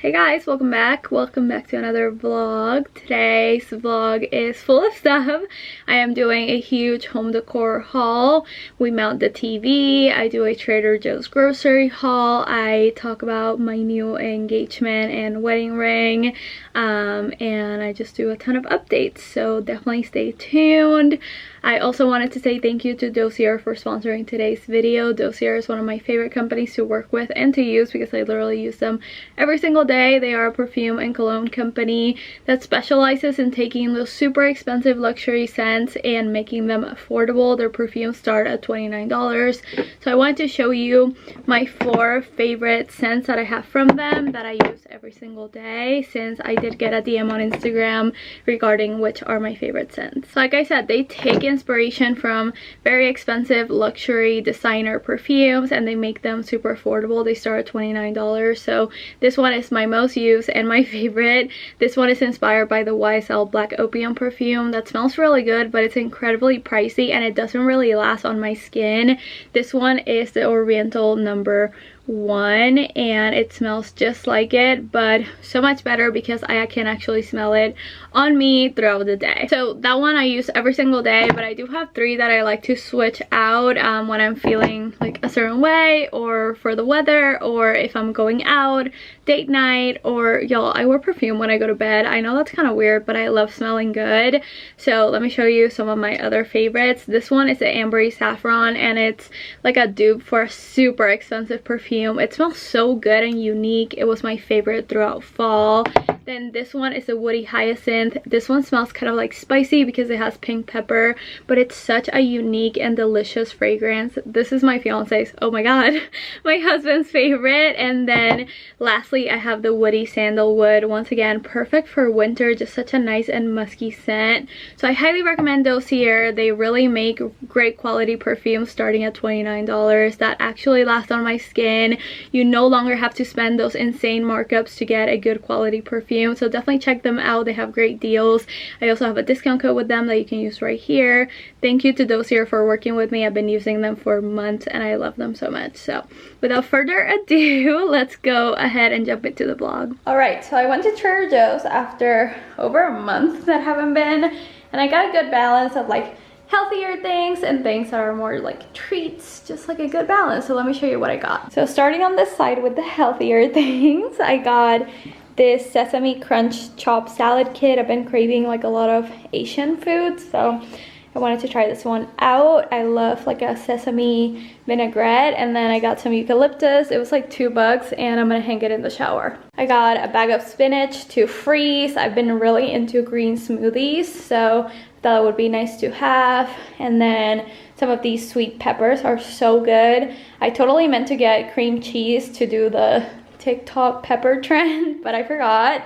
Hey guys, welcome back. Welcome back to another vlog. Today's vlog is full of stuff. I am doing a huge home decor haul. We mount the TV. I do a Trader Joe's grocery haul. I talk about my new engagement and wedding ring. And I just do a ton of updates. So definitely stay tuned. I also wanted to say thank you to Dossier for sponsoring today's video. Dossier is one of my favorite companies to work with and to use because I literally use them every single day. They are a perfume and cologne company that specializes in taking those super expensive luxury scents and making them affordable. Their perfumes start at $29. So I wanted to show you my 4 favorite scents that I have from them that I use every single day, since I did get a DM on Instagram regarding which are my favorite scents. So like I said, they take inspiration from very expensive luxury designer perfumes and they make them super affordable. They start at $29. So this one is my most used and my favorite. This one is inspired by the YSL Black Opium perfume that smells really good, but it's incredibly pricey and it doesn't really last on my skin. This one is the Oriental number 1 and it smells just like it, but so much better because I can actually smell it on me throughout the day. So that one I use every single day, but I do have 3 that I like to switch out when I'm feeling like a certain way, or for the weather, or if I'm going out, date night, or y'all, I wear perfume when I go to bed. I know that's kind of weird, but I love smelling good. So let me show you some of my other favorites. This one is the Ambery Saffron and it's like a dupe for a super expensive perfume. It smells so good and unique. It was my favorite throughout fall. Then this one is a Woody Hyacinth. This one smells kind of like spicy because it has pink pepper, but it's such a unique and delicious fragrance. This is my fiance's, oh my god, my husband's favorite. And then lastly, I have the Woody Sandalwood. Once again, perfect for winter, just such a nice and musky scent. So I highly recommend Dossier. They really make great quality perfumes starting at $29 that actually last on my skin. You no longer have to spend those insane markups to get a good quality perfume. So definitely check them out. They have great deals. I also have a discount code with them that you can use right here. Thank you to Dossier for working with me. I've been using them for months and I love them so much. So without further ado, let's go ahead and jump into the vlog. Alright, so I went to Trader Joe's after over a month that I haven't been, and I got a good balance of like healthier things and things that are more like treats, just like a good balance. So let me show you what I got. So starting on this side with the healthier things, I got this Sesame Crunch Chopped Salad Kit. I've been craving like a lot of Asian food, so I wanted to try this one out. I love like a sesame vinaigrette, and then I got some eucalyptus. It was like $2 and I'm gonna hang it in the shower. I got a bag of spinach to freeze. I've been really into green smoothies, so that would be nice to have. And then some of these sweet peppers are so good. I totally meant to get cream cheese to do the TikTok pepper trend, but I forgot.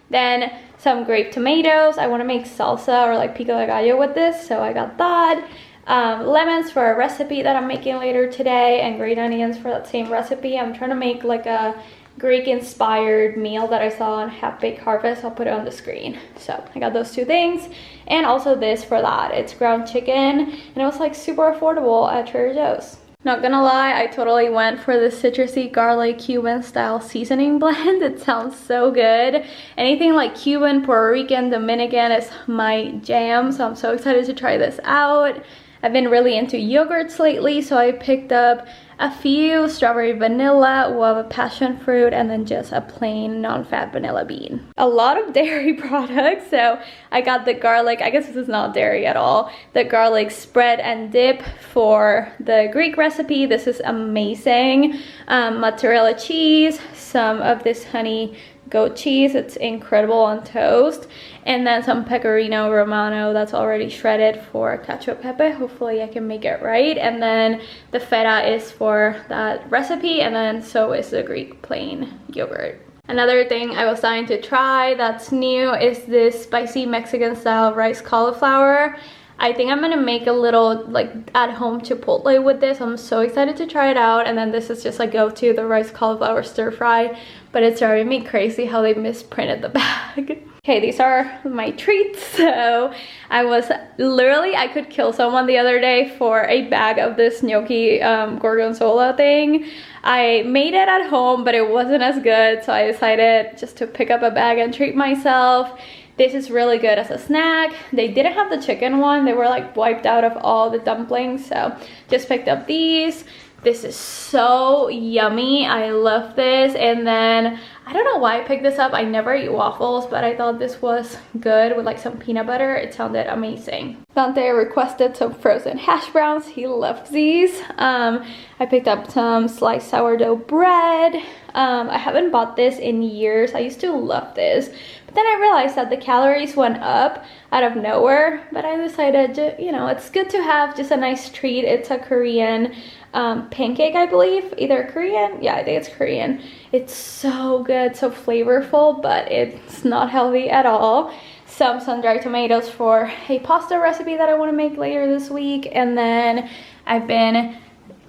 Then some grape tomatoes. I want to make salsa or like pico de gallo with this, so I got that. Lemons for a recipe that I'm making later today, and green onions for that same recipe. I'm trying to make like a Greek inspired meal that I saw on Half Baked Harvest. I'll put it on the screen. So I got those 2 things, and also this for that. It's ground chicken and it was like super affordable at Trader Joe's. Not gonna lie, I totally went for the citrusy garlic Cuban style seasoning blend. It sounds so good. Anything like Cuban, Puerto Rican, Dominican is my jam, so I'm so excited to try this out. I've been really into yogurts lately, so I picked up a few: strawberry vanilla, guava passion fruit, and then just a plain non-fat vanilla bean. A lot of dairy products, so I got the garlic, I guess this is not dairy at all, the garlic spread and dip for the Greek recipe. This is amazing. Mozzarella cheese, some of this honey goat cheese, it's incredible on toast, and then some pecorino romano that's already shredded for cacio e pepe. Hopefully I can make it right. And then the feta is for that recipe, and then so is the Greek plain yogurt. Another thing I was dying to try that's new is this spicy Mexican style rice cauliflower. I think I'm gonna make a little like at-home chipotle with this. I'm so excited to try it out. And then this is just like go-to, the rice cauliflower stir fry, but it's driving me crazy how they misprinted the bag. Okay, these are my treats. So I could kill someone the other day for a bag of this gnocchi gorgonzola thing. I made it at home, but it wasn't as good, so I decided just to pick up a bag and treat myself. This is really good as a snack. They didn't have the chicken one. They were like wiped out of all the dumplings, so just picked up these. This is so yummy. I love this. And then I don't know why I picked this up. I never eat waffles, but I thought this was good with like some peanut butter. It sounded amazing. Dante requested some frozen hash browns. He loves these. I picked up some sliced sourdough bread. I haven't bought this in years. I used to love this, but then I realized that the calories went up out of nowhere. But I decided, you know, it's good to have just a nice treat. It's a Korean pancake, I believe. Either Korean, yeah, I think it's Korean. It's so good, so flavorful, but it's not healthy at all. Some sun-dried tomatoes for a pasta recipe that I want to make later this week. And then I've been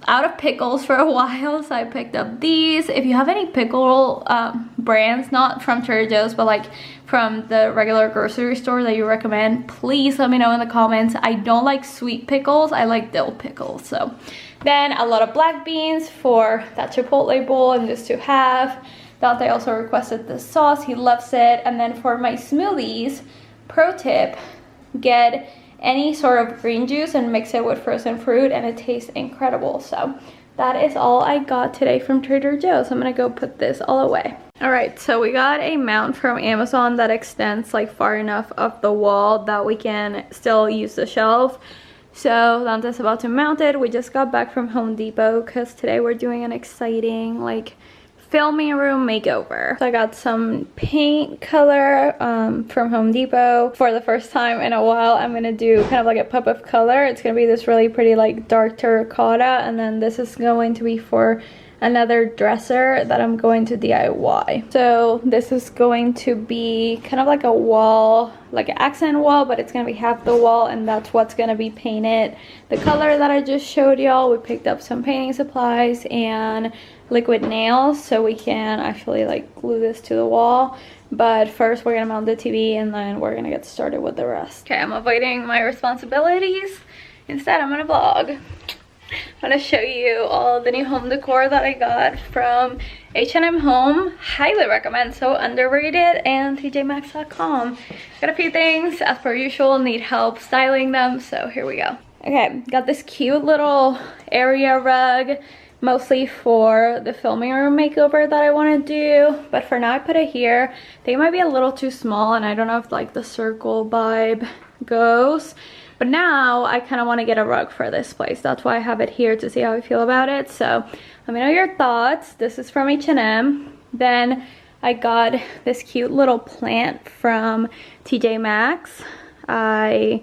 out of pickles for a while, so I picked up these. If you have any pickle brands, not from Trader Joe's, but like from the regular grocery store that you recommend, please let me know in the comments. I don't like sweet pickles, I like dill pickles. So then a lot of black beans for that Chipotle bowl and just to have. Dante also requested this sauce, he loves it. And then for my smoothies, pro tip, get any sort of green juice and mix it with frozen fruit and it tastes incredible. So that is all I got today from Trader Joe's. I'm gonna go put this all away. All right, so we got a mount from Amazon that extends like far enough up the wall that we can still use the shelf. So Dante's about to mount it. We just got back from Home Depot because today we're doing an exciting like filming room makeover. So I got some paint color from Home Depot. For the first time in a while, I'm gonna do kind of like a pop of color. It's gonna be this really pretty like dark terracotta, and then this is going to be for another dresser that I'm going to DIY. So this is going to be kind of like a wall, like an accent wall, but it's gonna be half the wall, and that's what's gonna be painted the color that I just showed y'all. We picked up some painting supplies and liquid nails so we can actually like glue this to the wall. But first we're gonna mount the TV and then we're gonna get started with the rest. Okay, I'm avoiding my responsibilities. Instead, I'm gonna vlog. I'm gonna show you all the new home decor that I got from H&M Home. Highly recommend, so underrated, and tjmax.com. Got a few things, as per usual, need help styling them, so here we go. Okay, got this cute little area rug, mostly for the filming room makeover that I want to do, but for now I put it here. They might be a little too small, and I don't know if like the circle vibe goes. But now I kind of want to get a rug for this place. That's why I have it here, to see how I feel about it. So let me know your thoughts. This is from H&M. Then I got this cute little plant from TJ Maxx. I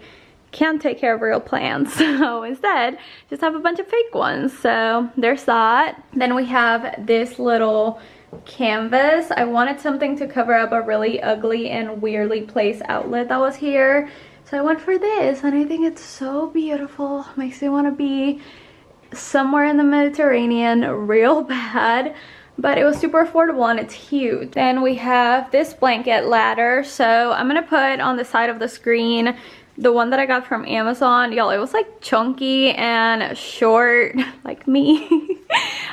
can't take care of real plants, so instead just have a bunch of fake ones. So there's that. Then we have this little canvas. I wanted something to cover up a really ugly and weirdly placed outlet that was here. So I went for this, and I think it's so beautiful. Makes me want to be somewhere in the Mediterranean real bad. But it was super affordable and it's huge. Then we have this blanket ladder. So I'm going to put on the side of the screen the one that I got from Amazon. Y'all, it was like chunky and short, like me.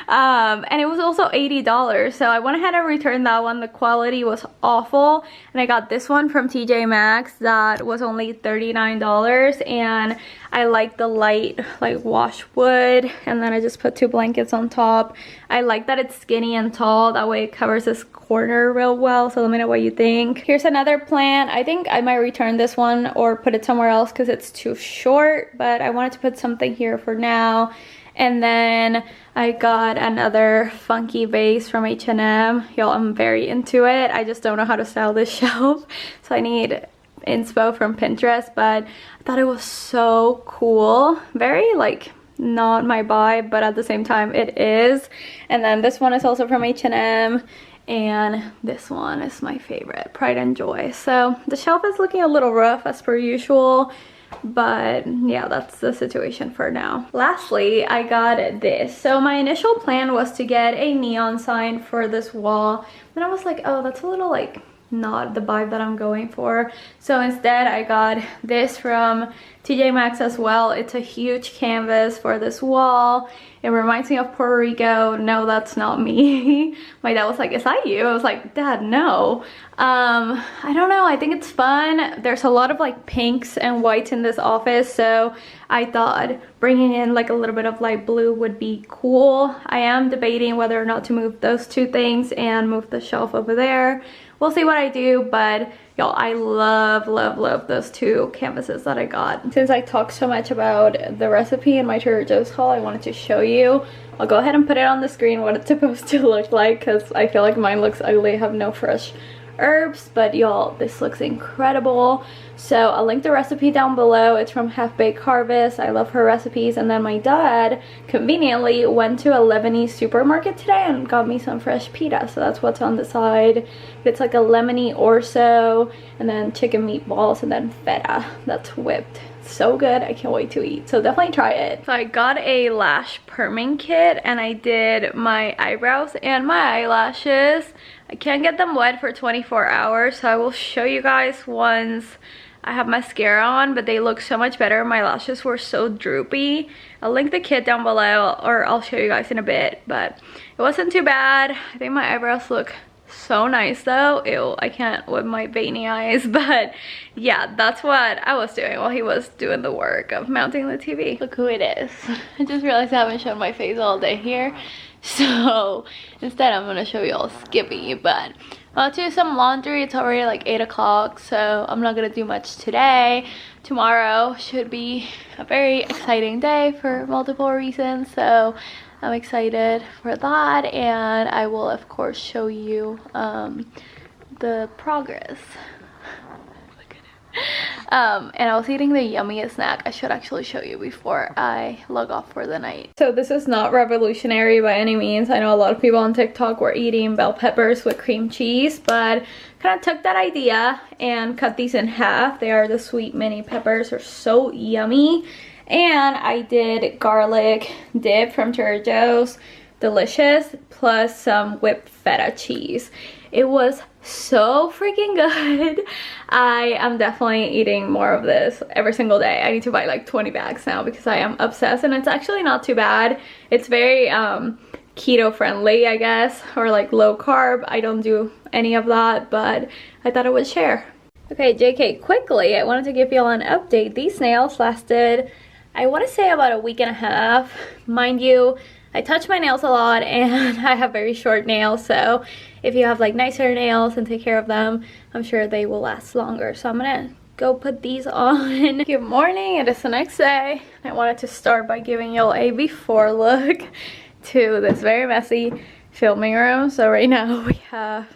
And it was also $80. So I went ahead and returned that one. The quality was awful. And I got this one from TJ Maxx that was only $39. And I like the light, like wash wood. And then I just put 2 blankets on top. I like that it's skinny and tall. That way it covers this corner real well. So let me know what you think. Here's another plant. I think I might return this one or put it somewhere else because it's too short. But I wanted to put something here for now. And then I got another funky vase from H&M. Y'all, I'm very into it. I just don't know how to style this shelf. So I need inspo from Pinterest. But I thought it was so cool. Very like not my vibe, but at the same time it is. And then this one is also from H&M. And this one is my favorite, Pride and Joy. So the shelf is looking a little rough as per usual. But yeah, that's the situation for now. Lastly, I got this. So my initial plan was to get a neon sign for this wall. Then I was like, oh, that's a little like not the vibe that I'm going for. So instead I got this from TJ Maxx as well. It's a huge canvas for this wall. It reminds me of Puerto Rico. No, that's not me. My dad was like, is that you? I was like, Dad, no. I don't know, I think it's fun. There's a lot of like pinks and whites in this office, so I thought bringing in like a little bit of light blue would be cool. I am debating whether or not to move those two things and move the shelf over there. We'll see what I do, but y'all, I love those two canvases that I got. Since I talked so much about the recipe in my Trader Joe's haul, I wanted to show you. I'll go ahead and put it on the screen what it's supposed to look like, because I feel like mine looks ugly. I have no fresh herbs, but y'all, this looks incredible. So I'll link the recipe down below. It's from Half Baked Harvest. I love her recipes. And then my dad conveniently went to a Lebanese supermarket today and got me some fresh pita, so that's what's on the side. It's like a lemony orzo, and then chicken meatballs, and then feta that's whipped. So good, I can't wait to eat, so definitely try it. So I got a lash perming kit, and I did my eyebrows and my eyelashes. I can't get them wet for 24 hours, so I will show you guys once I have mascara on, but they look so much better. My lashes were so droopy. I'll link the kit down below, or I'll show you guys in a bit, but it wasn't too bad. I think my eyebrows look so nice though. Ew, I can't with my veiny eyes, but yeah, that's what I was doing while he was doing the work of mounting the TV. Look who it is. I just realized I haven't shown my face all day here, so instead I'm gonna show you all Skippy. But I'll do some laundry. It's already like 8 o'clock, so I'm not gonna do much today. Tomorrow should be a very exciting day for multiple reasons, so I'm excited for that, and I will of course show you the progress. And I was eating the yummiest snack. I should actually show you before I log off for the night. So this is not revolutionary by any means. I know a lot of people on TikTok were eating bell peppers with cream cheese, but kind of took that idea and cut these in half. They are the sweet mini peppers. They're so yummy. And I did garlic dip from Trader Joe's. Delicious, plus some whipped feta cheese. It was so freaking good. I am definitely eating more of this every single day. I need to buy like 20 bags now because I am obsessed, and it's actually not too bad. It's very keto friendly, I guess, or like low carb. I don't do any of that, but I thought I would share. Okay, JK, quickly, I wanted to give y'all an update. These nails lasted, I want to say, about a week and a half. Mind you, I touch my nails a lot and I have very short nails, so if you have like nicer nails and take care of them, I'm sure they will last longer. So I'm gonna go put these on. Good morning, it is the next day. I wanted to start by giving y'all a before look to this very messy filming room. So right now we have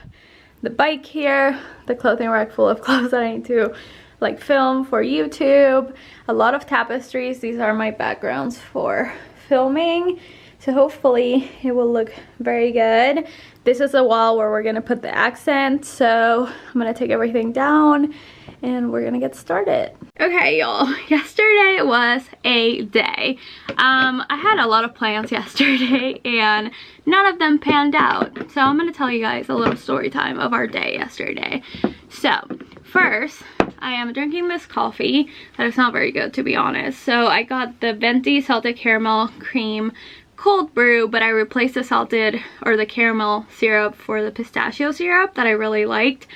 the bike here, the clothing rack full of clothes that I need to like film for YouTube, a lot of tapestries. These are my backgrounds for filming, so hopefully it will look very good. This is a wall where we're gonna put the accent, so I'm gonna take everything down and we're gonna get started. Okay, y'all, yesterday was a day. I had a lot of plans yesterday and none of them panned out, so I'm gonna tell you guys a little story time of our day yesterday. So first, I am drinking this coffee that is not very good, to be honest. So I got the venti salted caramel cream cold brew, but I replaced the salted or the caramel syrup for the pistachio syrup that I really liked.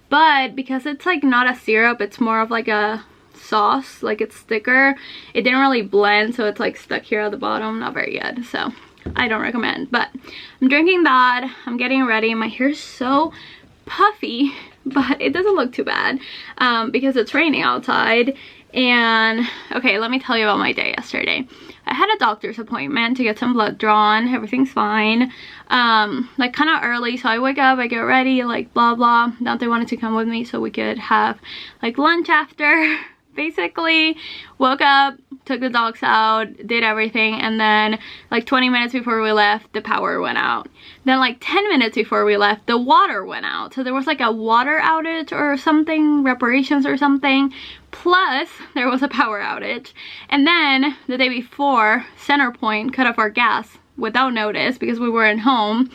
But because it's like not a syrup, it's more of like a sauce, like it's thicker, it didn't really blend, so it's like stuck here at the bottom. Not very good, so I don't recommend. But I'm drinking that, I'm getting ready. My hair is so puffy, but it doesn't look too bad because it's raining outside. And okay, let me tell you about my day yesterday. I had a doctor's appointment to get some blood drawn. Everything's fine. Like kind of early, so I wake up, I get ready, like blah blah. Dante wanted to come with me so we could have like lunch after. Basically woke up, took the dogs out, did everything, and then like 20 minutes before we left, the power went out. Then like 10 minutes before we left, the water went out. So there was like a water outage or something, reparations or something, plus there was a power outage. And then the day before, Centerpoint cut off our gas without notice because we weren't home.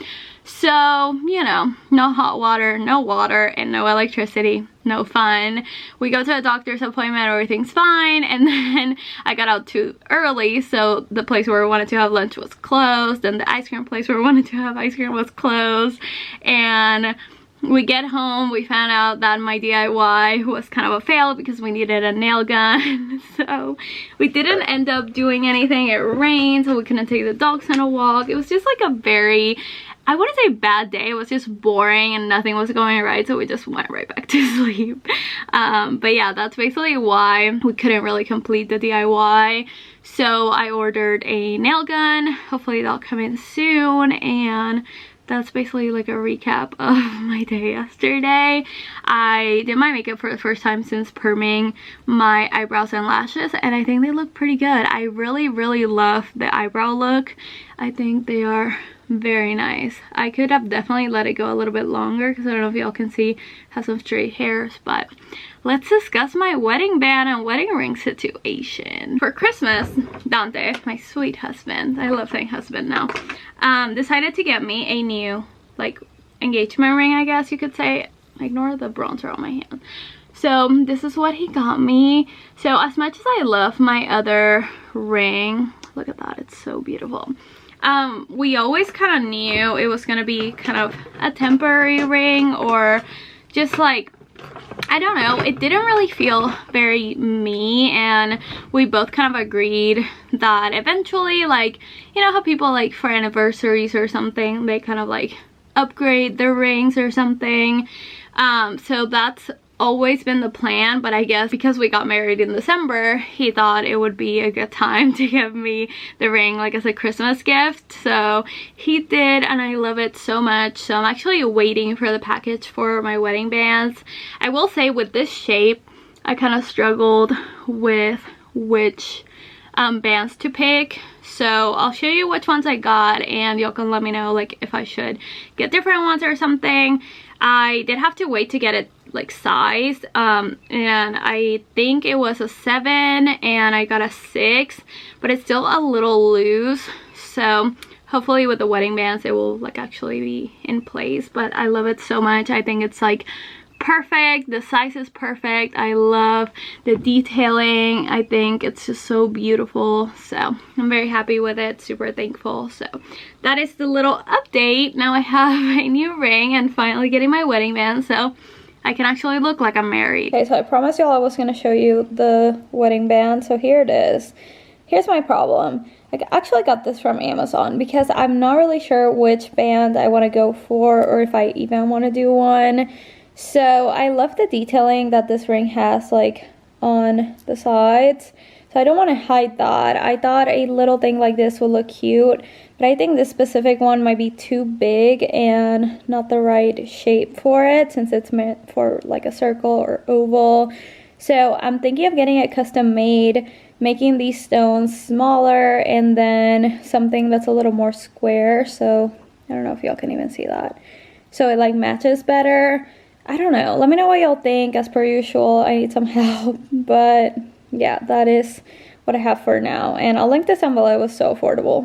So, you know, no hot water, no water, and no electricity. No fun. We go to a doctor's appointment, everything's fine, and then I got out too early, so the place where we wanted to have lunch was closed, and the ice cream place where we wanted to have ice cream was closed, and we get home, we found out that my DIY was kind of a fail because we needed a nail gun. So we didn't end up doing anything. It rained, so we couldn't take the dogs on a walk. It was just like a very, I wouldn't say bad day, it was just boring and nothing was going right, so we just went right back to sleep. But yeah, that's basically why we couldn't really complete the DIY. So I ordered a nail gun. Hopefully that'll come in soon, and that's basically like a recap of my day yesterday. I did my makeup for the first time since perming my eyebrows and lashes, and I think they look pretty good. I really love the eyebrow look. I think they are very nice. I could have definitely let it go a little bit longer because I don't know if y'all can see, it has some straight hairs. But let's discuss my wedding band and wedding ring situation. For Christmas, Dante, my sweet husband, I love saying husband now, decided to get me a new like engagement ring, I guess you could say. Ignore the bronzer on my hand. So this is what he got me. So as much as I love my other ring, look at that, it's so beautiful. We always kind of knew it was gonna be kind of a temporary ring, or just like, I don't know, it didn't really feel very me, and we both kind of agreed that eventually, like, you know how people like for anniversaries or something, they kind of like upgrade their rings or something. So that's always been the plan, but I guess because we got married in December, he thought it would be a good time to give me the ring like as a Christmas gift. So he did, and I love it so much. So I'm actually waiting for the package for my wedding bands. I will say with this shape, I kind of struggled with which bands to pick. So I'll show you which ones I got, and y'all can let me know like if I should get different ones or something. I did have to wait to get it like size, and I think it was a 7 and I got a 6, but it's still a little loose. So hopefully with the wedding bands it will like actually be in place. But I love it so much. I think it's like perfect, the size is perfect. I love the detailing. I think it's just so beautiful, so I'm very happy with it, super thankful. So that is the little update. Now I have a new ring and finally getting my wedding band, so I can actually look like I'm married. Okay, so I promised y'all I was going to show you the wedding band, so here it is. Here's my problem. I actually got this from Amazon because I'm not really sure which band I want to go for, or if I even want to do one. So I love the detailing that this ring has like on the sides. So I don't want to hide that. I thought a little thing like this would look cute, but I think this specific one might be too big and not the right shape for it, since it's meant for like a circle or oval. So I'm thinking of getting it custom made, making these stones smaller, and then something that's a little more square. So I don't know if y'all can even see that. So it like matches better. I don't know. Let me know what y'all think. As per usual, I need some help. But yeah, that is what I have for now. And I'll link this down below. It was so affordable.